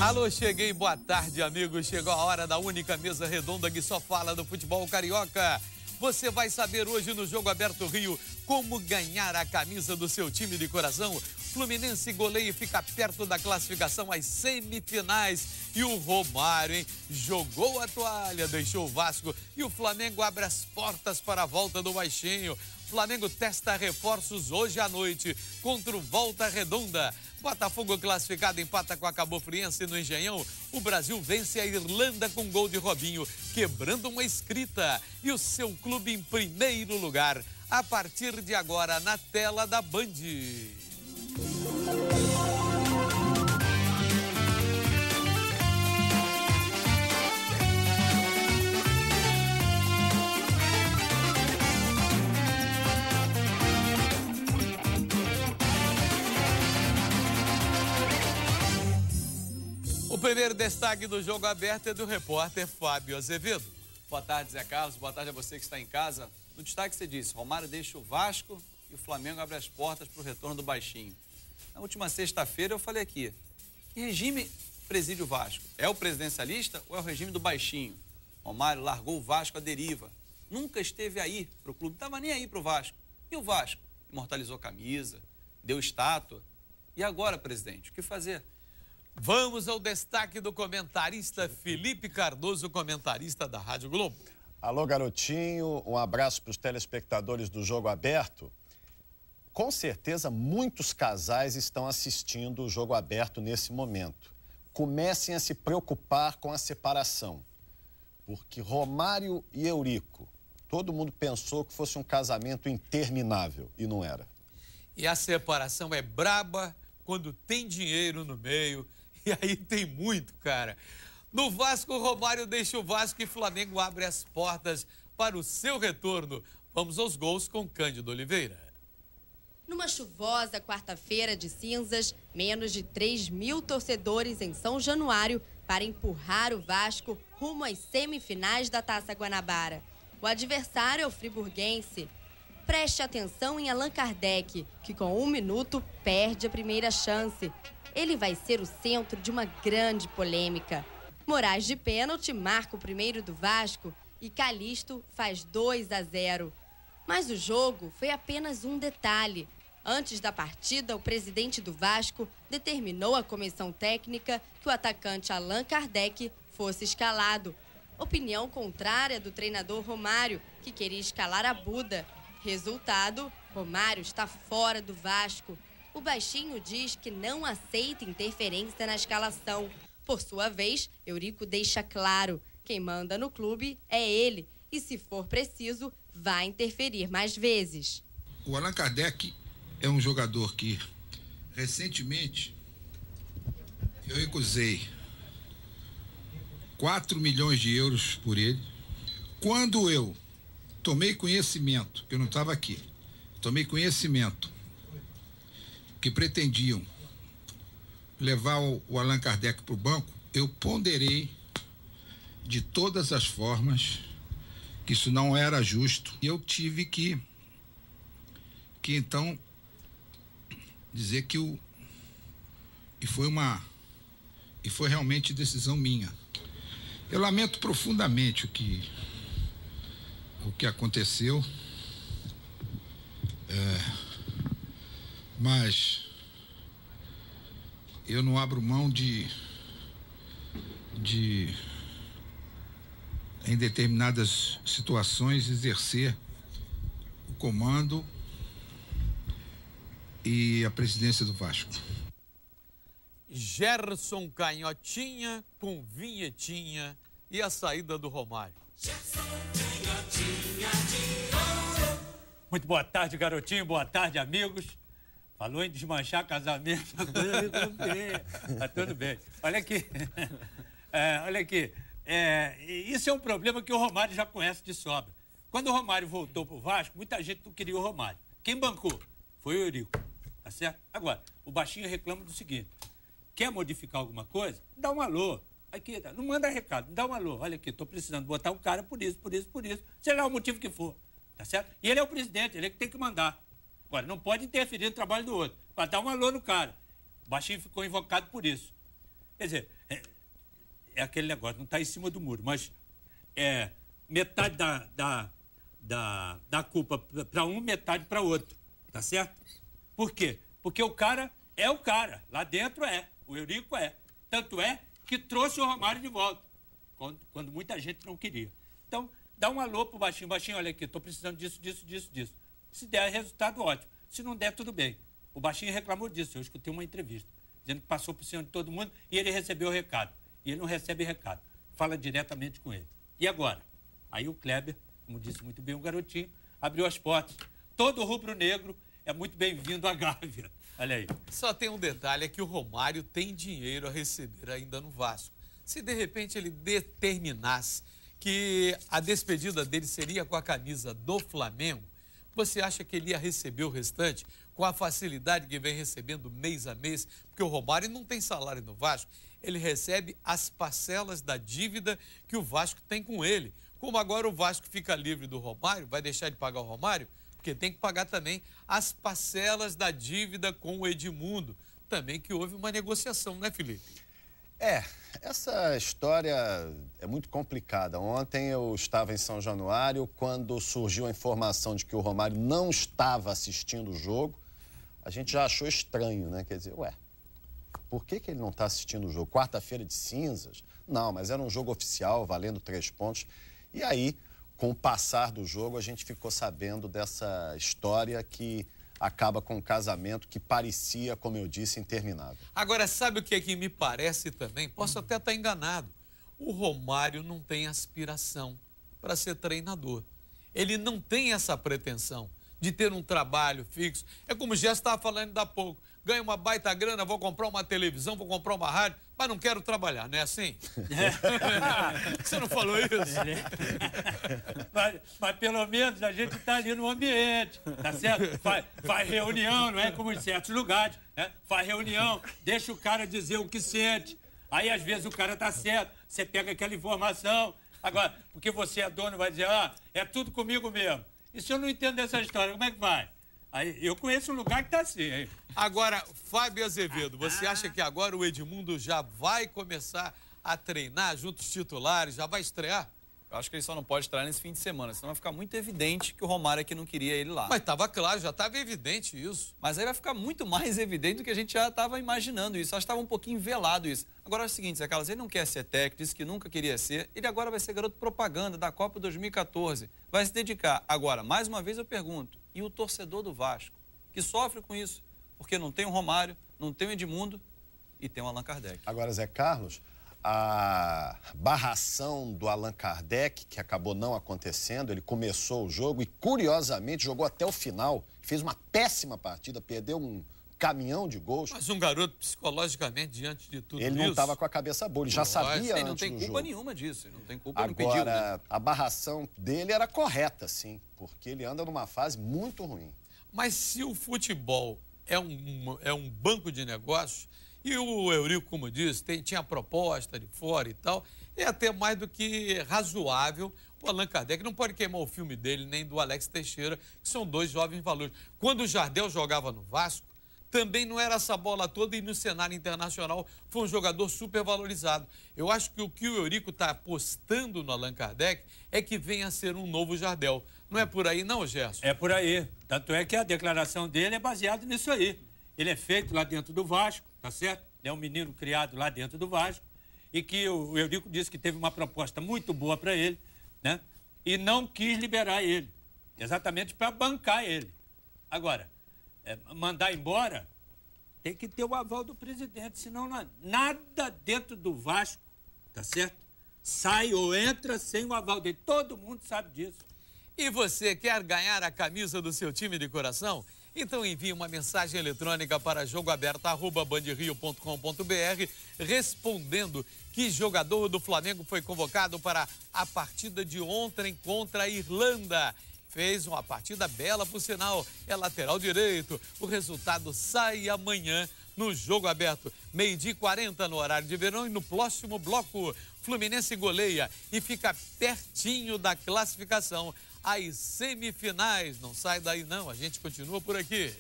Alô, cheguei, boa tarde, amigos. Chegou a hora da única mesa redonda que só fala do futebol carioca. Você vai saber hoje no Jogo Aberto Rio como ganhar a camisa do seu time de coração. Fluminense goleia e fica perto da classificação às semifinais. E o Romário, hein? Jogou a toalha, deixou o Vasco e o Flamengo abre as portas para a volta do Baixinho. Flamengo testa reforços hoje à noite contra o Volta Redonda. Botafogo classificado empata com a Cabo Friense no Engenhão. O Brasil vence a Irlanda com gol de Robinho, quebrando uma escrita. E o seu clube em primeiro lugar, a partir de agora, na tela da Band. O primeiro destaque do Jogo Aberto é do repórter Fábio Azevedo. Boa tarde, Zé Carlos. Boa tarde a você que está em casa. No destaque você disse, Romário deixa o Vasco e o Flamengo abre as portas para o retorno do Baixinho. Na última sexta-feira eu falei aqui, que regime preside o Vasco? É o presidencialista ou é o regime do Baixinho? Romário largou o Vasco à deriva. Nunca esteve aí para o clube, não estava nem aí para o Vasco. E o Vasco? Imortalizou camisa, deu estátua. E agora, presidente, o que fazer? Vamos ao destaque do comentarista Felipe Cardoso, comentarista da Rádio Globo. Alô, garotinho, um abraço para os telespectadores do Jogo Aberto. Com certeza, muitos casais estão assistindo o Jogo Aberto nesse momento. Comecem a se preocupar com a separação, porque Romário e Eurico, todo mundo pensou que fosse um casamento interminável, e não era. E a separação é braba quando tem dinheiro no meio. E aí tem muito, cara. No Vasco, Romário deixa o Vasco e Flamengo abre as portas para o seu retorno. Vamos aos gols com Cândido Oliveira. Numa chuvosa quarta-feira de cinzas, menos de 3.000 torcedores em São Januário para empurrar o Vasco rumo às semifinais da Taça Guanabara. O adversário é o friburguense. Preste atenção em Allan Kardec, que com 1 minuto perde a primeira chance. Ele vai ser o centro de uma grande polêmica. Moraes de pênalti marca o primeiro do Vasco e Calixto faz 2-0. Mas o jogo foi apenas um detalhe. Antes da partida, o presidente do Vasco determinou à comissão técnica que o atacante Allan Kardec fosse escalado. Opinião contrária do treinador Romário, que queria escalar a Buda. Resultado, Romário está fora do Vasco. O Baixinho diz que não aceita interferência na escalação. Por sua vez, Eurico deixa claro, quem manda no clube é ele e, se for preciso, vai interferir mais vezes. O Allan Kardec é um jogador que, recentemente, eu recusei 4 milhões de euros por ele. Quando eu tomei conhecimento, que eu não estava aqui, tomei conhecimento que pretendiam levar o Allan Kardec para o banco, eu ponderei de todas as formas que isso não era justo. E eu tive que então dizer que foi realmente decisão minha. Eu lamento profundamente o que aconteceu. Mas eu não abro mão de em determinadas situações, exercer o comando e a presidência do Vasco. Gerson Canhotinha com vinhetinha e a saída do Romário. Muito boa tarde, garotinho. Boa tarde, amigos. Falou em desmanchar casamento. Tá tudo bem. Olha aqui. Olha aqui. Isso é um problema que o Romário já conhece de sobra. Quando o Romário voltou pro Vasco, muita gente não queria o Romário. Quem bancou? Foi o Eurico. Tá certo? Agora, o Baixinho reclama do seguinte. Quer modificar alguma coisa? Dá um alô. Aqui, não manda recado, dá um alô. Olha aqui, tô precisando botar um cara por isso. Sei lá o motivo que for. Tá certo? E ele é o presidente, ele é que tem que mandar. Agora, não pode interferir no trabalho do outro. Para dar um alô no cara. O Baixinho ficou invocado por isso. Quer dizer, é aquele negócio, não está em cima do muro, mas metade da culpa para um, metade para outro, tá certo? Por quê? Porque o cara é o cara, lá dentro o Eurico é. Tanto é que trouxe o Romário de volta, quando muita gente não queria. Então, dá um alô pro Baixinho. Baixinho, olha aqui, estou precisando disso. Se der resultado, ótimo. Se não der, tudo bem. O Baixinho reclamou disso. Eu escutei uma entrevista, dizendo que passou por cima de todo mundo e ele recebeu o recado. E ele não recebe recado. Fala diretamente com ele. E agora? Aí o Kleber, como disse muito bem o garotinho, abriu as portas. Todo rubro-negro é muito bem-vindo à Gávea. Olha aí. Só tem um detalhe, é que o Romário tem dinheiro a receber ainda no Vasco. Se de repente ele determinasse que a despedida dele seria com a camisa do Flamengo, você acha que ele ia receber o restante com a facilidade que vem recebendo mês a mês? Porque o Romário não tem salário no Vasco, ele recebe as parcelas da dívida que o Vasco tem com ele. Como agora o Vasco fica livre do Romário, vai deixar de pagar o Romário? Porque tem que pagar também as parcelas da dívida com o Edmundo. Também que houve uma negociação, né, Felipe? Essa história é muito complicada. Ontem eu estava em São Januário, quando surgiu a informação de que o Romário não estava assistindo o jogo, a gente já achou estranho, né? Quer dizer, por que ele não está assistindo o jogo? Quarta-feira de cinzas? Não, mas era um jogo oficial, valendo 3 pontos. E aí, com o passar do jogo, a gente ficou sabendo dessa história que acaba com um casamento que parecia, como eu disse, interminável. Agora, sabe o que é que me parece também? Posso até estar enganado. O Romário não tem aspiração para ser treinador. Ele não tem essa pretensão de ter um trabalho fixo. É como o Gerson estava falando ainda há pouco. Ganho uma baita grana, vou comprar uma televisão, vou comprar uma rádio, mas não quero trabalhar, não é assim? Você não falou isso? Mas pelo menos a gente está ali no ambiente, tá certo? Faz reunião, não é como em certos lugares, né? Faz reunião, deixa o cara dizer o que sente. Aí, às vezes, o cara tá certo, você pega aquela informação. Agora, porque você é dono, vai dizer, é tudo comigo mesmo. E se eu não entendo essa história, como é que vai? Aí, eu conheço um lugar que tá assim, hein? Agora, Fábio Azevedo, você acha que agora o Edmundo já vai começar a treinar junto aos titulares, já vai estrear? Eu acho que ele só não pode estrear nesse fim de semana, senão vai ficar muito evidente que o Romário aqui não queria ele lá. Mas estava claro, já estava evidente isso. Mas aí vai ficar muito mais evidente do que a gente já estava imaginando isso. Acho que estava um pouquinho velado isso. Agora é o seguinte, Zé Carlos, ele não quer ser técnico, disse que nunca queria ser. Ele agora vai ser garoto propaganda da Copa 2014. Vai se dedicar. Agora, mais uma vez eu pergunto, e o torcedor do Vasco, que sofre com isso? Porque não tem o Romário, não tem o Edmundo e tem o Allan Kardec. Agora, Zé Carlos, a barração do Allan Kardec, que acabou não acontecendo, ele começou o jogo e, curiosamente, jogou até o final. Fez uma péssima partida, perdeu um caminhão de gols. Mas um garoto, psicologicamente, diante de tudo ele isso... não estava com a cabeça boa, ele já sabia ele não tem culpa nenhuma disso, ele não tem culpa, não pediu, né? A barração dele era correta, sim, porque ele anda numa fase muito ruim. Mas se o futebol é um banco de negócios, e o Eurico, como disse, tinha proposta de fora e tal, é até mais do que razoável o Allan Kardec. Não pode queimar o filme dele, nem do Alex Teixeira, que são 2 jovens valores. Quando o Jardel jogava no Vasco, também não era essa bola toda e no cenário internacional foi um jogador super valorizado. Eu acho que o Eurico está apostando no Allan Kardec é que venha a ser um novo Jardel. Não é por aí não, Gerson? É por aí. Tanto é que a declaração dele é baseada nisso aí. Ele é feito lá dentro do Vasco, tá certo? Ele é um menino criado lá dentro do Vasco e que o Eurico disse que teve uma proposta muito boa para ele, né? E não quis liberar ele, exatamente para bancar ele. Agora, mandar embora, tem que ter o aval do presidente, senão nada dentro do Vasco, tá certo? Sai ou entra sem o aval dele. Todo mundo sabe disso. E você quer ganhar a camisa do seu time de coração? Então envie uma mensagem eletrônica para jogoaberto@bandrio.com.br respondendo que jogador do Flamengo foi convocado para a partida de ontem contra a Irlanda. Fez uma partida bela, por sinal, é lateral direito. O resultado sai amanhã no Jogo Aberto, 12h40 no horário de verão. E no próximo bloco, Fluminense goleia e fica pertinho da classificação às semifinais. Não sai daí não, a gente continua por aqui.